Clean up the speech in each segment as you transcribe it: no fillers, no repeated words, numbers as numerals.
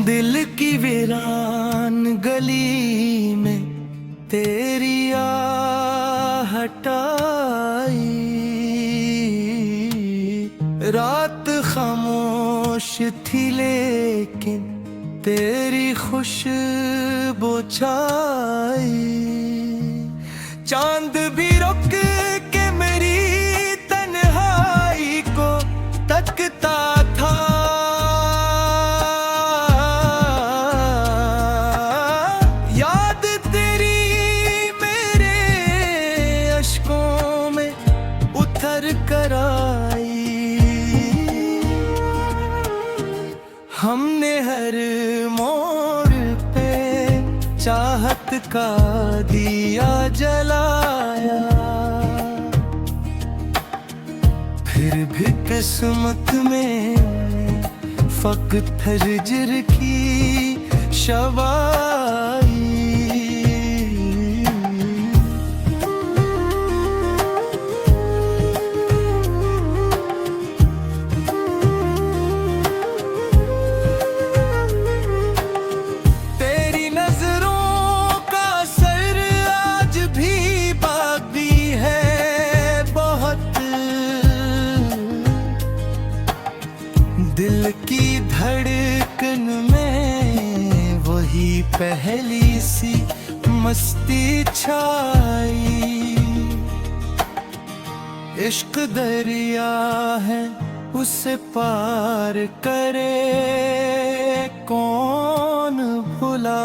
दिल की वीरान गली में तेरी आहट आई। रात खामोश थी लेकिन तेरी खुशबू छाई। चांद भी रुक के मेरी तन्हाई को तकता था। याद तेरी मेरे अश्कों में उतर कर आई। हमने हर मोड़ पे चाहत का दिया जलाया। फिर भी किस्मत में फकत हिज्र की शवाई। तेरी नजरों का असर आज भी बाकी है बहुत। दिल की धड़कन में वही पहली सी मस्ती छाई। इश्क दरिया है उसे पार करे कौन भुला।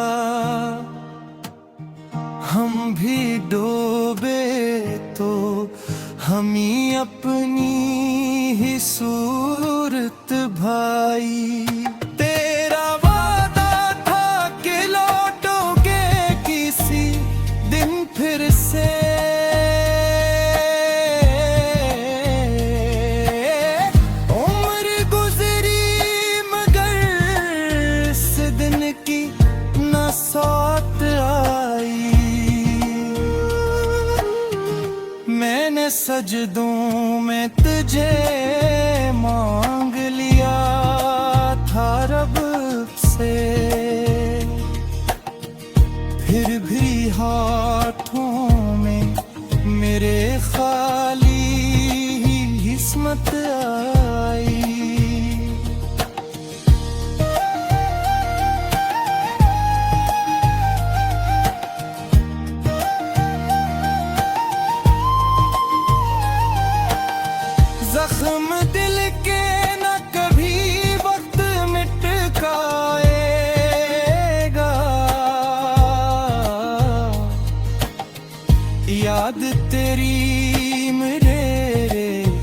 हम भी डूबे तो हम ही अपनी ही सूरत भाई। तेरा वादा था कि लौटोगे किसी दिन फिर से। उम्र गुजरी मगर इस दिन की न सौत आई। मैंने सजदों में तुझे मांग लिया था रब से। फिर भी हाथों में मेरे खाली ही किस्मत आई। जख्म दिल के न कभी वक्त मिट पाएगा। याद तेरी मेरे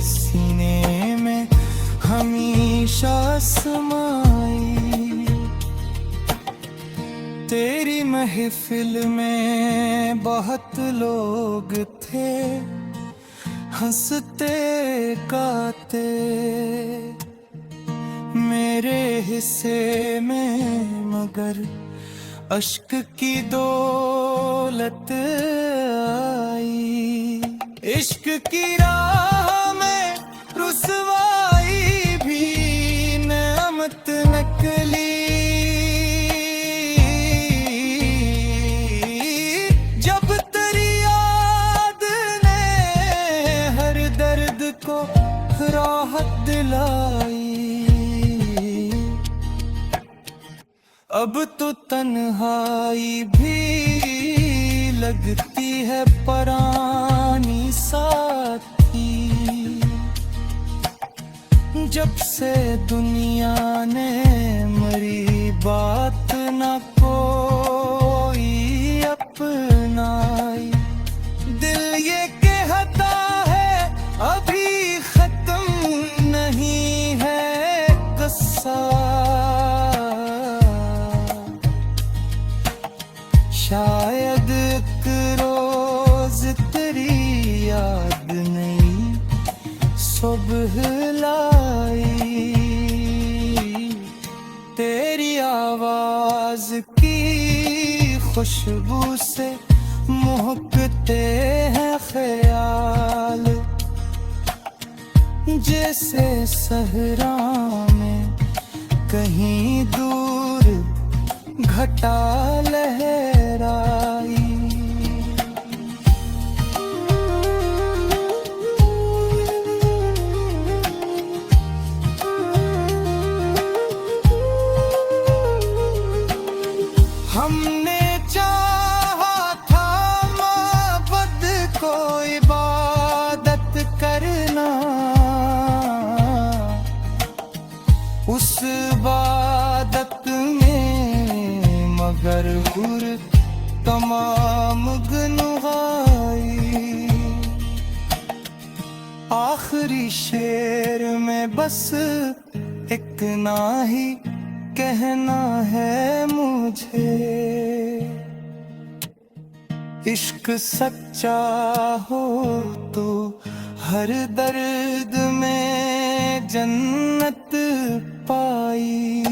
सीने में हमेशा समाई। तेरी महफिल में बहुत लोग थे हंसते गाते। मेरे हिस्से में मगर अश्क की दौलत आई। इश्क की राह में रुसवाई भी नेमत नकली। को राहत दिलाई। अब तो तन्हाई भी लगती है परानी साथी। जब से दुनिया ने मरी बात न कोई अपनाई। दिल ये कहता है अभी खत्म नहीं है क़स्सा। शायद एक रोज तेरी याद नहीं सुबह लाई। तेरी आवाज की खुशबू से महकते हैं ख्याल। जैसे सहरा में कहीं दूर घटा लहराई। हमने चाहा था माबद को इबादत करना, उस इबादत में मगर हुर तमाम गुनहाई। आखिरी शेर में बस एक ना ही कहना है मुझे, इश्क सच्चा हो तो हर दर्द में जन्नत पाई।